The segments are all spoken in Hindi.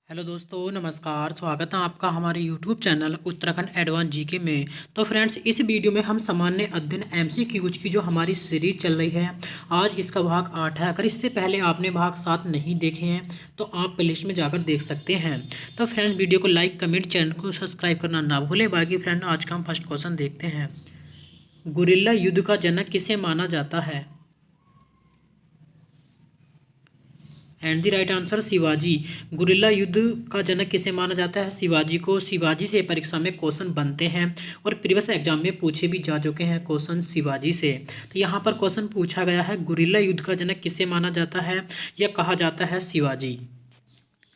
हेलो दोस्तों, नमस्कार। स्वागत है आपका हमारे YouTube channel Uttarakhand advance GK में। तो फ्रेंड्स, इस वीडियो में हम सामान्य अध्ययन एमसीक्यूज की जो हमारी सीरीज चल रही है, आज इसका भाग 8 है। अगर इससे पहले आपने भाग 7 नहीं देखे हैं तो आप प्लेलिस्ट में जाकर देख सकते हैं। तो फ्रेंड्स, वीडियो को लाइक, कमेंट, चैनल को सब्सक्राइब करना ना भूलें। बाकी फ्रेंड, आज का हम फर्स्ट क्वेश्चन देखते हैं। गुरिल्ला युद्ध का जनक किसे माना जाता है? And the right answer Shivaji. Guerrilla युद्ध का जनक किसे माना जाता है? शिवाजी को। शिवाजी से परीक्षा में क्वेश्चन बनते हैं और प्रीवियस एग्जाम में पूछे भी जा चुके हैं क्वेश्चन शिवाजी से। तो यहाँ पर क्वेश्चन पूछा गया है, गुरिल्ला युद्ध का जनक किसे माना जाता है या कहा जाता है? शिवाजी।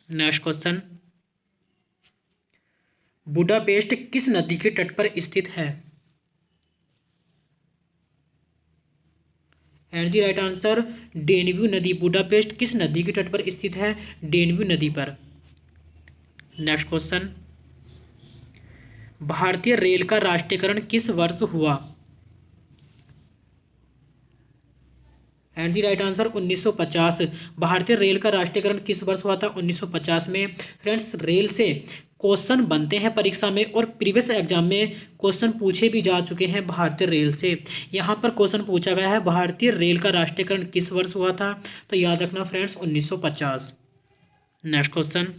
नेक्स्ट क्वेश्चन, बुडापेस्ट किस नदी के तट पर स्थित है? एंड द राइट आंसर डेन्यू नदी। बुडापेस्ट किस नदी के तट पर स्थित है? डेन्यू नदी पर। नेक्स्ट क्वेश्चन, भारतीय रेल का राष्ट्रीयकरण किस वर्ष हुआ? And the right answer 1950। भारतीय रेल का राष्ट्रीयकरण किस वर्ष हुआ था? 1950 में। फ्रेंड्स, रेल से क्वेश्चन बनते हैं परीक्षा में और प्रीवियस एग्जाम में क्वेश्चन पूछे भी जा चुके हैं भारतीय रेल से। यहाँ पर क्वेश्चन पूछा गया है, भारतीय रेल का राष्ट्रीयकरण किस वर्ष हुआ था? तो याद रखना फ्रेंड्स, 1950। नेक्स्ट क्वेश्चन,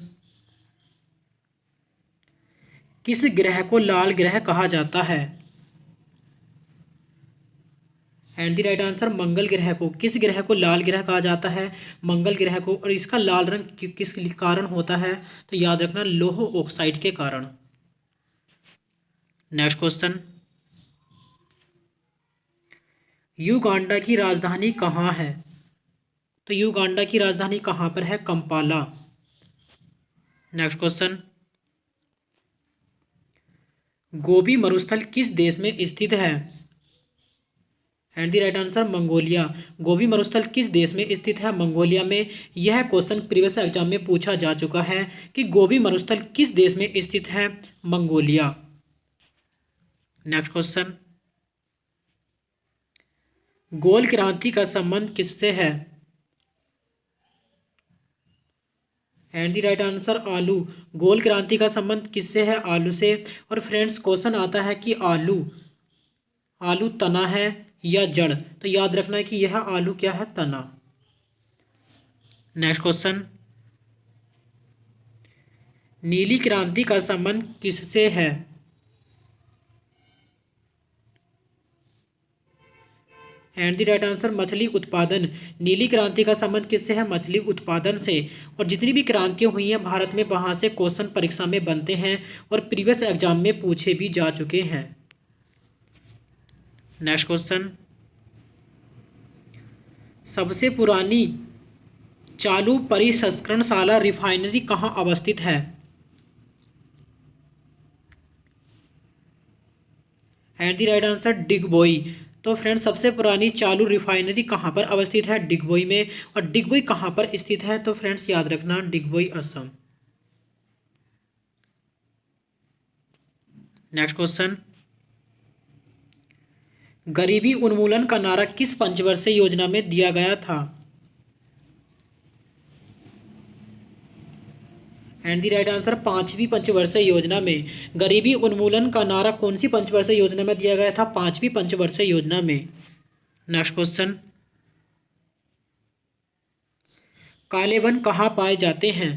किस ग्रह को लाल ग्रह कहा जाता है? एंड द राइट आंसर मंगल ग्रह को। किस ग्रह को लाल ग्रह कहा जाता है? मंगल ग्रह को। और इसका लाल रंग किस कारण होता है? तो याद रखना, लौह ऑक्साइड के कारण। नेक्स्ट क्वेश्चन, युगांडा की राजधानी कहाँ है? तो युगांडा की राजधानी कहाँ पर है? कंपाला। नेक्स्ट क्वेश्चन, गोबी मरुस्थल किस देश में स्थित है? And the right answer Mongolia. Gobi मरुस्थल किस देश में स्थित है? मंगोलिया में। यह क्वेश्चन प्रीवियस एग्जाम में पूछा जा चुका है कि गोबी मरुस्थल किस देश में स्थित है? मंगोलिया। नेक्स्ट क्वेश्चन, गोल क्रांति का संबंध किससे है? एंड द राइट आंसर आलू। गोल क्रांति का संबंध किससे है? आलू से। और फ्रेंड्स, क्वेश्चन आता है कि आलू आलू तना है या जड़? तो याद रखना है कि यह आलू क्या है? तना। नेक्स्ट क्वेश्चन, नीली क्रांति का संबंध किससे है? एंड द राइट आंसर मछली उत्पादन। नीली क्रांति का संबंध किससे है? मछली उत्पादन से। और जितनी भी क्रांतियां हुई हैं भारत में, वहां से क्वेश्चन परीक्षा में बनते हैं और प्रीवियस एग्जाम में पूछे भी जा चुके हैं। नेक्स्ट क्वेश्चन, सबसे पुरानी चालू परिसंस्करणशाला रिफाइनरी कहाँ अवस्थित है? And the right answer Digboi. तो फ्रेंड्स, सबसे पुरानी चालू रिफाइनरी कहाँ पर अवस्थित है? डिगबोई में। और डिगबोई कहाँ पर स्थित है? तो फ्रेंड्स, याद रखना, डिगबोई असम। नेक्स्ट क्वेश्चन, गरीबी उन्मूलन का नारा किस पंचवर्षीय योजना में दिया गया था? एंड द राइट आंसर पांचवी पंचवर्षीय योजना में। गरीबी उन्मूलन का नारा कौन सी पंचवर्षीय योजना में दिया गया था? पांचवी पंचवर्षीय योजना में। नेक्स्ट क्वेश्चन, काले वन कहाँ पाए जाते हैं?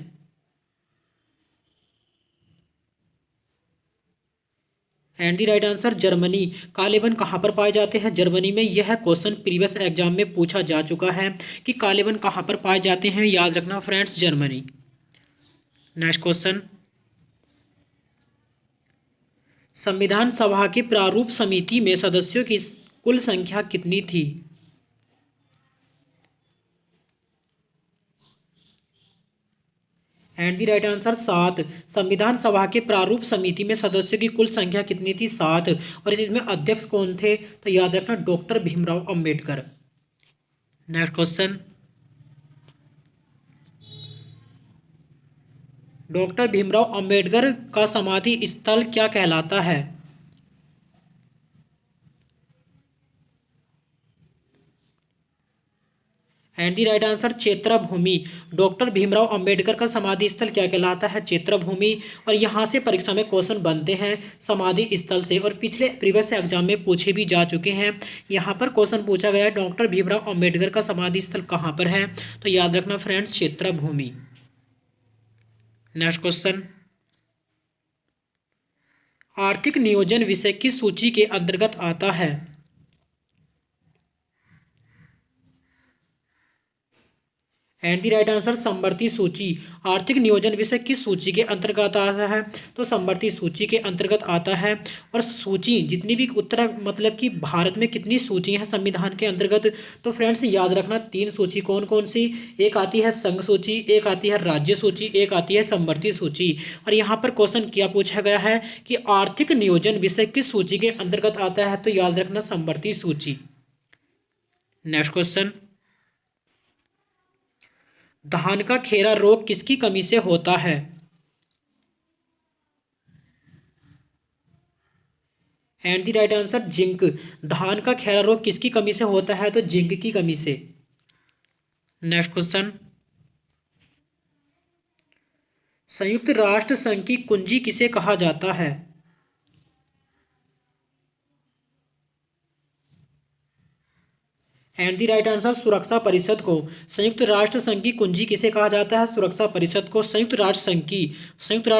And the right answer Germany. काले वन कहाँ पर पाए जाते हैं? जर्मनी में। यह क्वेश्चन प्रीवियस एग्जाम में पूछा जा चुका है कि काले वन कहाँ पर पाए जाते हैं। याद रखना फ्रेंड्स, जर्मनी। नेक्स्ट क्वेश्चन, संविधान सभा की प्रारूप समिति में सदस्यों की कुल संख्या कितनी थी? And the right answer 7। संविधान सभा के प्रारूप समिति में सदस्यों की कुल संख्या कितनी थी? 7। और इसमें अध्यक्ष कौन थे? तो याद रखना, doctor Bhimrao Ambedkar. Next question, doctor Bhimrao Ambedkar का समाधि स्थल क्या कहलाता है? एंड दी राइट आंसर चैत्य भूमि। डॉक्टर भीमराव अंबेडकर का समाधि स्थल क्या कहलाता है? चैत्य भूमि। और यहाँ से परीक्षा में क्वेश्चन बनते हैं समाधि स्थल से, और पिछले प्रीवियस एग्जाम में पूछे भी जा चुके हैं। यहाँ पर क्वेश्चन पूछा गया है डॉक्टर भीमराव अंबेडकर का समाधि स्थल कहाँ पर है, तो याद रखना फ्रेंड्स चैत्य भूमि। नेक्स्ट क्वेश्चन, आर्थिक नियोजन विषय किस सूची के अंतर्गत आता है? एंड दी राइट आंसर समवर्ती सूची। आर्थिक नियोजन विषय किस सूची के अंतर्गत आता है, तो समवर्ती सूची के अंतर्गत आता है। और सूची जितनी भी उत्तर मतलब कि भारत में कितनी सूचियां हैं संविधान के अंतर्गत, तो फ्रेंड्स याद रखना 3 सूची। कौन कौन सी? एक आती है संघ सूची, एक आती है राज्य सूची, एक आती है समवर्ती सूची। और यहाँ पर क्वेश्चन क्या पूछा गया है कि आर्थिक नियोजन विषय किस सूची के अंतर्गत आता है, तो याद रखना समवर्ती सूची। नेक्स्ट क्वेश्चन, धान का खेरा रोग किसकी कमी से होता है? And the right answer zinc. धान का खेरा रोग किसकी कमी से होता है, तो जिंक की कमी से। नेक्स्ट क्वेश्चन, संयुक्त राष्ट्र संघ की कुंजी किसे कहा जाता है? एंड दी राइट आंसर सुरक्षा परिषद को। संयुक्त राष्ट्र संघ की कुंजी किसे कहा जाता है? सुरक्षा परिषद को। संयुक्त राष्ट्र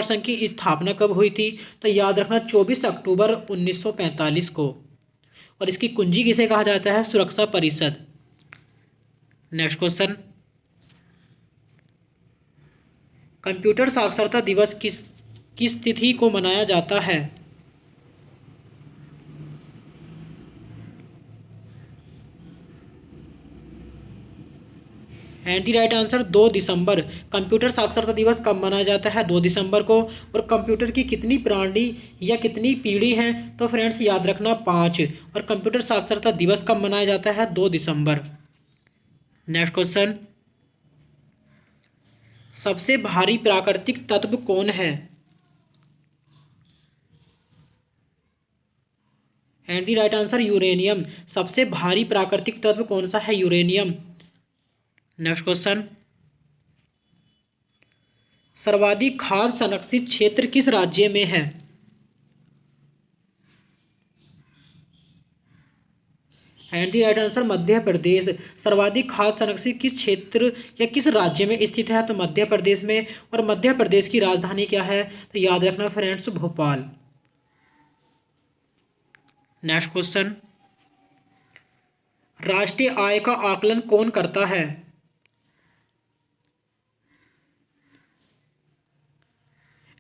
संघ की स्थापना कब हुई थी, तो याद रखना 24 अक्टूबर 1945 को। और इसकी कुंजी किसे कहा जाता है? सुरक्षा परिषद। नेक्स्ट क्वेश्चन, कंप्यूटर साक्षरता दिवस किस तिथि को मनाया जाता है? And the right answer 2 December. Computer साक्षरता दिवस कब मनाया जाता है? 2 दिसंबर को। और कंप्यूटर की कितनी प्रणाली या कितनी पीढ़ी हैं, तो फ्रेंड्स याद रखना 5। और कंप्यूटर साक्षरता दिवस कब मनाया जाता है? 2 दिसंबर। नेक्स्ट क्वेश्चन, सबसे भारी प्राकृतिक तत्व कौन है? And the right answer uranium. सबसे भारी प्राकृतिक तत्व कौन सा है? यूरेनियम। नेक्स्ट क्वेश्चन, सर्वाधिक खाद्य संरक्षित क्षेत्र किस राज्य में है? And the right answer Madhya Pradesh. सर्वाधिक खाद्य संरक्षित किस क्षेत्र या किस राज्य में स्थित है, तो मध्य प्रदेश में। और मध्य प्रदेश की राजधानी क्या है, तो याद रखना फ्रेंड्स भोपाल। नेक्स्ट क्वेश्चन, राष्ट्रीय आय का आकलन कौन करता है?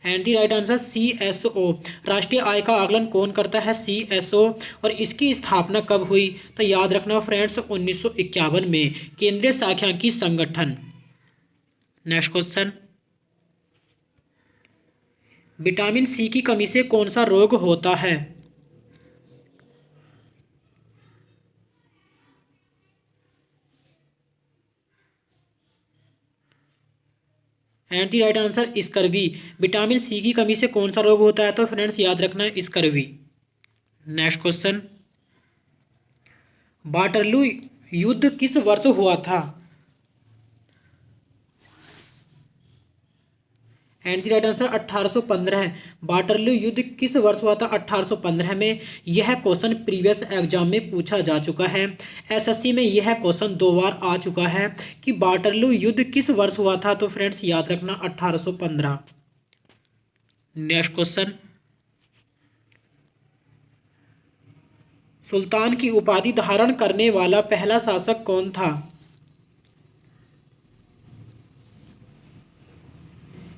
And the right answer CSO। राष्ट्रीय आय का आकलन कौन करता है? CSO। और इसकी स्थापना कब हुई, तो याद रखना फ्रेंड्स 1951 में, केंद्रीय सांख्यिकी संगठन। नेक्स्ट क्वेश्चन, विटामिन सी की कमी से कौन सा रोग होता है? And the right answer scurvy. Vitamin C की कमी से कौन सा रोग होता है, तो फ्रेंड्स याद रखना स्कर्वी। नेक्स्ट क्वेश्चन, वाटरलू युद्ध किस वर्ष हुआ था? And the right answer 1815। Waterloo युद्ध किस वर्ष हुआ था? 1815 में। यह क्वेश्चन प्रीवियस एग्जाम में पूछा जा चुका है। एसएससी में यह क्वेश्चन 2 बार आ चुका है कि वाटरलू युद्ध किस वर्ष हुआ था, तो फ्रेंड्स याद रखना 1815। नेक्स्ट क्वेश्चन, सुल्तान की उपाधि धारण करने वाला पहला शासक कौन था?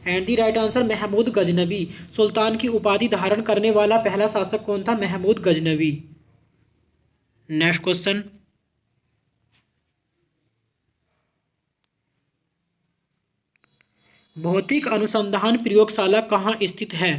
And the right answer Mahmud Ghaznavi. सुल्तान की उपाधि धारण करने वाला पहला शासक कौन था? महमूद गजनबी। नेक्स्ट क्वेश्चन, भौतिक अनुसंधान प्रयोगशाला कहाँ स्थित है?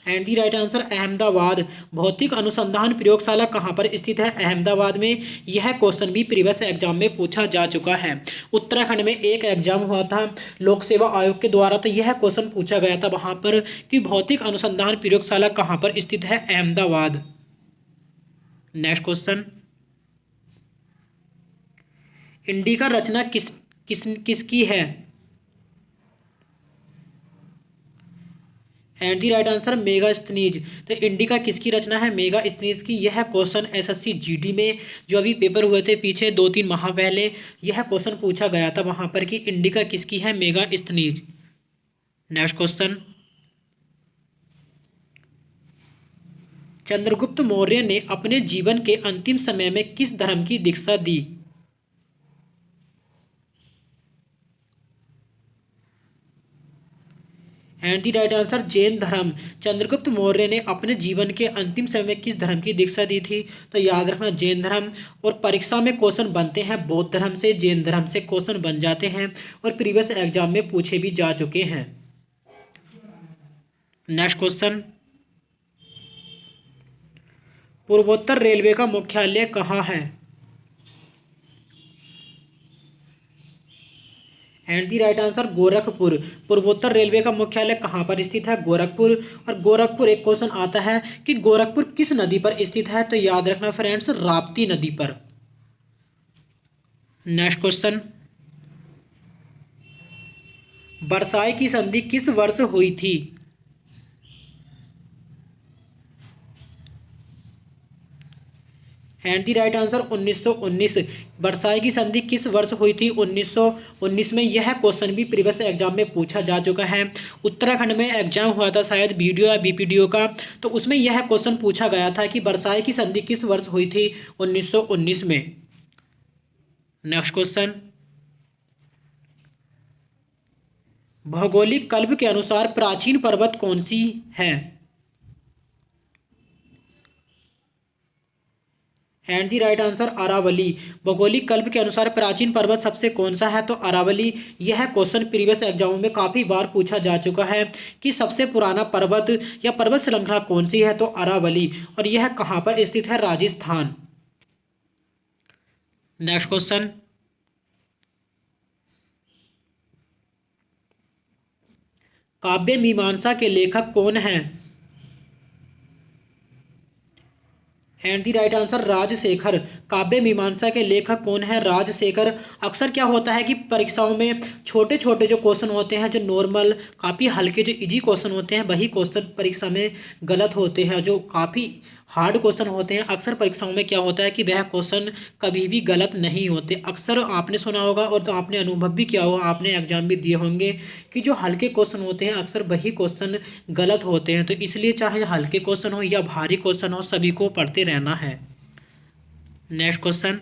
And the right answer Ahmedabad. भौतिक अनुसंधान प्रयोगशाला कहाँ पर स्थित है? अहमदाबाद में। यह क्वेश्चन भी प्रीवियस एग्जाम में पूछा जा चुका है। उत्तराखंड में एक एग्जाम हुआ था लोक सेवा आयोग के द्वारा, तो यह क्वेश्चन पूछा गया था वहाँ पर कि भौतिक अनुसंधान प्रयोगशाला कहाँ पर स्थित है? अहमदाबाद। नेक्स्ट क्वेश्चन, इंडिका रचना किसकी है? And the right answer Megasthenes. तो इंडिका किसकी रचना है? मेगास्थनीज की। यह क्वेश्चन एसएससी जीडी में जो अभी पेपर हुए थे पीछे 2-3 माह पहले, यह क्वेश्चन पूछा गया था वहां पर कि इंडिका किसकी है? मेगास्थनीज। नेक्स्ट क्वेश्चन, चंद्रगुप्त मौर्य ने अपने जीवन के अंतिम समय में किस धर्म की दीक्षा दी? And the right answer Jain धर्म। चंद्रगुप्त मौर्य ने अपने जीवन के अंतिम समय में किस धर्म की दीक्षा दी थी? तो याद रखना जैन धर्म। और परीक्षा में क्वेश्चन बनते हैं बौद्ध धर्म से, जैन धर्म से क्वेश्चन बन जाते हैं और प्रीवियस एग्जाम में पूछे भी जा चुके हैं। नेक्स्ट क्वेश्चन, पूर्वोत्तर रेलवे का मुख्यालय कहाँ है? And the right answer Gorakhpur. पूर्वोत्तर रेलवे का मुख्यालय कहाँ पर स्थित है? गोरखपुर। और गोरखपुर, एक क्वेश्चन आता है कि गोरखपुर किस नदी पर स्थित है? तो याद रखना फ्रेंड्स, राप्ती नदी पर। नेक्स्ट क्वेश्चन, वर्साई की संधि किस वर्ष हुई थी? And the right answer 1919। Versailles की संधि किस वर्ष हुई थी? 1919 में। यह क्वेश्चन भी प्रीवियस एग्जाम में पूछा जा चुका है। उत्तराखंड में एग्जाम हुआ था शायद बीडीओ या बीपीडीओ का, तो उसमें यह क्वेश्चन पूछा गया था कि वर्साई की संधि किस वर्ष हुई थी? 1919 में। नेक्स्ट क्वेश्चन, भौगोलिक कल्प के अनुसार प्राचीन पर्वत कौन सी है? And the right answer Aravalli. भौगोलिक कल्प के अनुसार प्राचीन पर्वत सबसे कौन सा है? तो अरावली। यह क्वेश्चन प्रीवियस एग्जाम में काफी बार पूछा जा चुका है कि सबसे पुराना पर्वत या पर्वत श्रृंखला कौन सी है? तो अरावली। और यह कहाँ पर स्थित है? राजस्थान। नेक्स्ट क्वेश्चन, काव्य मीमांसा के लेखक कौन हैं? And the right answer Rajashekhar. Kavya Mimamsa के लेखक कौन है? राजशेखर। अक्सर क्या होता है कि परीक्षाओं में छोटे छोटे जो क्वेश्चन होते हैं, जो नॉर्मल काफ़ी हल्के जो इजी क्वेश्चन होते हैं, वही क्वेश्चन परीक्षा में गलत होते हैं। जो काफ़ी हार्ड क्वेश्चन होते हैं अक्सर परीक्षाओं में क्या होता है कि वह क्वेश्चन कभी भी गलत नहीं होते। अक्सर आपने सुना होगा और तो आपने अनुभव भी किया होगा, आपने एग्जाम भी दिए होंगे कि जो हल्के क्वेश्चन होते हैं अक्सर वही क्वेश्चन गलत होते हैं। तो इसलिए चाहे हल्के क्वेश्चन हो या भारी क्वेश्चन हो, सभी को पढ़ते रहना है। नेक्स्ट क्वेश्चन,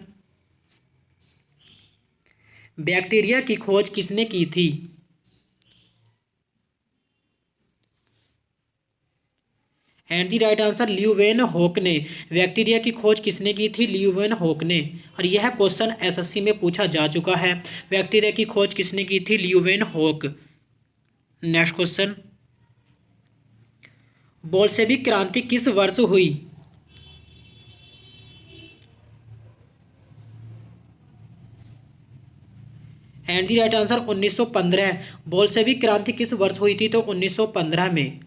बैक्टीरिया की खोज किसने की थी? And the right answer Leeuwen होक ने। बैक्टीरिया की खोज किसने की थी? ल्यूवेन होक ने। और यह क्वेश्चन एसएससी में पूछा जा चुका है। बैक्टीरिया की खोज किसने की थी? ल्यूवेन होक। नेक्स्ट क्वेश्चन, बोल्शेविक क्रांति किस वर्ष हुई? And the right answer 1915। Bolshevik क्रांति किस वर्ष हुई थी? तो 1915 में।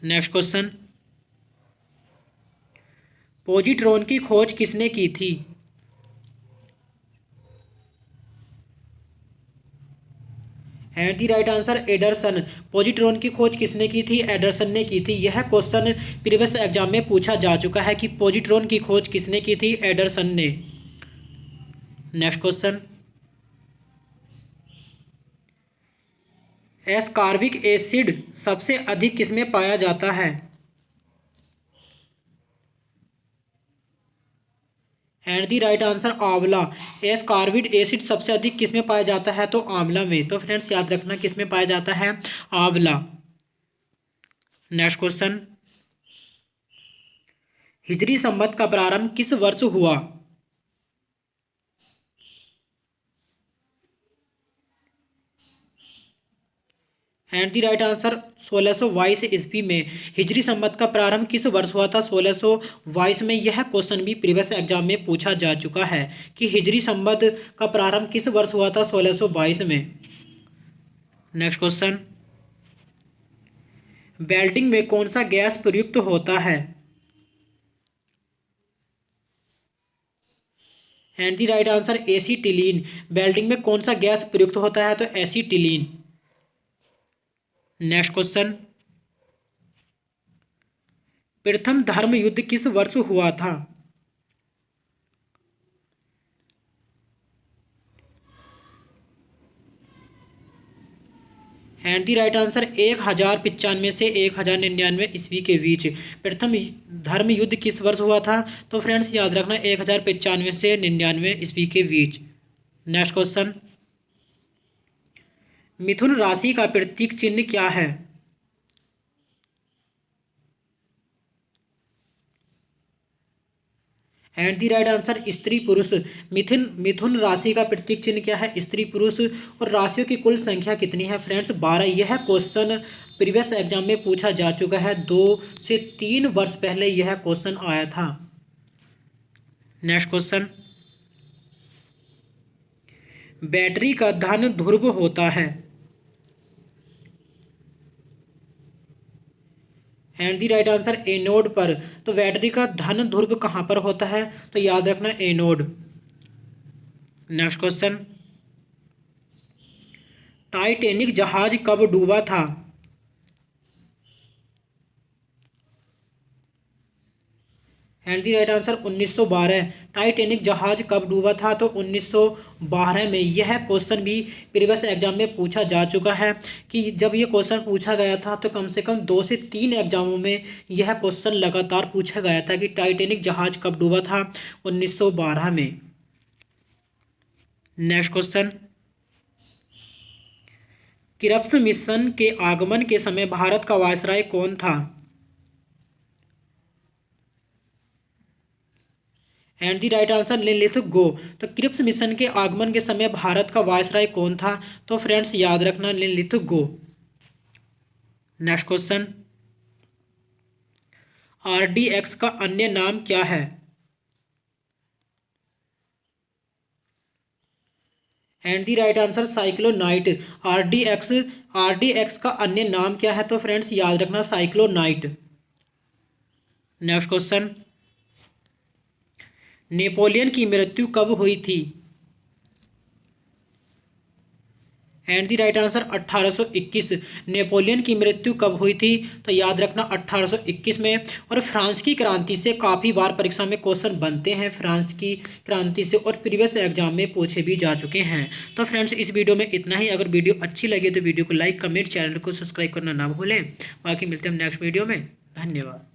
नेक्स्ट क्वेश्चन, पॉजिट्रॉन की खोज किसने की थी? And the right answer Anderson. Positron की खोज किसने की थी? एडरसन ने की थी। यह क्वेश्चन प्रीवियस एग्जाम में पूछा जा चुका है कि पॉजिट्रॉन की खोज किसने की थी? एडरसन ने। नेक्स्ट क्वेश्चन, एस्कॉर्बिक एसिड सबसे अधिक किसमें पाया जाता है? एंड दी राइट आंसर आंवला। एस्कॉर्बिक एसिड सबसे अधिक किसमें पाया जाता है? तो आंवला में। तो फ्रेंड्स याद रखना किसमें पाया जाता है? आंवला। नेक्स्ट क्वेश्चन, हिजरी संवत का प्रारंभ किस वर्ष हुआ? एंड दी राइट आंसर 1622 ईस्वी में। हिजरी संवत का प्रारंभ किस वर्ष हुआ था? 1622 में। यह क्वेश्चन भी प्रीवियस एग्जाम में पूछा जा चुका है कि हिजरी संवत का प्रारंभ किस वर्ष हुआ था? 1622 में। नेक्स्ट क्वेश्चन, वेल्डिंग में कौन सा गैस प्रयुक्त होता है? And the right answer acetylene. Welding में कौन सा गैस प्रयुक्त होता है? तो एसीटिलीन। नेक्स्ट क्वेश्चन, प्रथम धर्म युद्ध किस वर्ष हुआ था? एंड द राइट आंसर 1095 से 1099 ईस्वी के बीच प्रथम धर्म युद्ध किस वर्ष हुआ था? तो फ्रेंड्स याद रखना 1095 से 99 ईस्वी के बीच। नेक्स्ट क्वेश्चन, मिथुन राशि का प्रतीक चिन्ह क्या है? एंड दी राइट आंसर स्त्री पुरुष। मिथुन मिथुन राशि का प्रतीक चिन्ह क्या है? स्त्री पुरुष। और राशियों की कुल संख्या कितनी है? फ्रेंड्स 12। यह क्वेश्चन प्रीवियस एग्जाम में पूछा जा चुका है, 2 से 3 वर्ष पहले यह क्वेश्चन आया था। नेक्स्ट क्वेश्चन, बैटरी का धन ध्रुव होता है। And the right answer anode पर। तो बैटरी का धन ध्रुव कहाँ पर होता है? तो याद रखना एनोड। नेक्स्ट क्वेश्चन, टाइटैनिक जहाज कब डूबा था? And the right answer 1912। Titanic जहाज कब डूबा था? तो 1912 में। यह क्वेश्चन भी प्रीवियस एग्जाम में पूछा जा चुका है कि जब ये क्वेश्चन पूछा गया था तो कम से कम 2 से 3 एग्जामों में यह क्वेश्चन लगातार पूछा गया था कि टाइटैनिक जहाज कब डूबा था? 1912 में। नेक्स्ट क्वेश्चन, क्रिप्स मिशन के आगमन के समय भारत का वायसराय कौन था? एंड दी राइट आंसर लिनलिथ गो। तो क्रिप्स मिशन के आगमन के समय भारत का वायसराय कौन था? तो फ्रेंड्स याद रखना Linlithgow. Next question, RDX का अन्य नाम क्या है? And the right answer cyclonite. RDX का अन्य नाम क्या है? तो फ्रेंड्स याद रखना साइक्लोनाइट। नेक्स्ट क्वेश्चन, नेपोलियन की मृत्यु कब हुई थी? And the right answer 1821। Napoleon की मृत्यु कब हुई थी? तो याद रखना 1821 में। और फ्रांस की क्रांति से काफ़ी बार परीक्षा में क्वेश्चन बनते हैं, फ्रांस की क्रांति से, और प्रीवियस एग्जाम में पूछे भी जा चुके हैं। तो फ्रेंड्स इस वीडियो में इतना ही। अगर वीडियो अच्छी लगे तो वीडियो को लाइक, कमेंट, चैनल को सब्सक्राइब करना ना भूलें। बाकी मिलते हैं हम नेक्स्ट वीडियो में। धन्यवाद।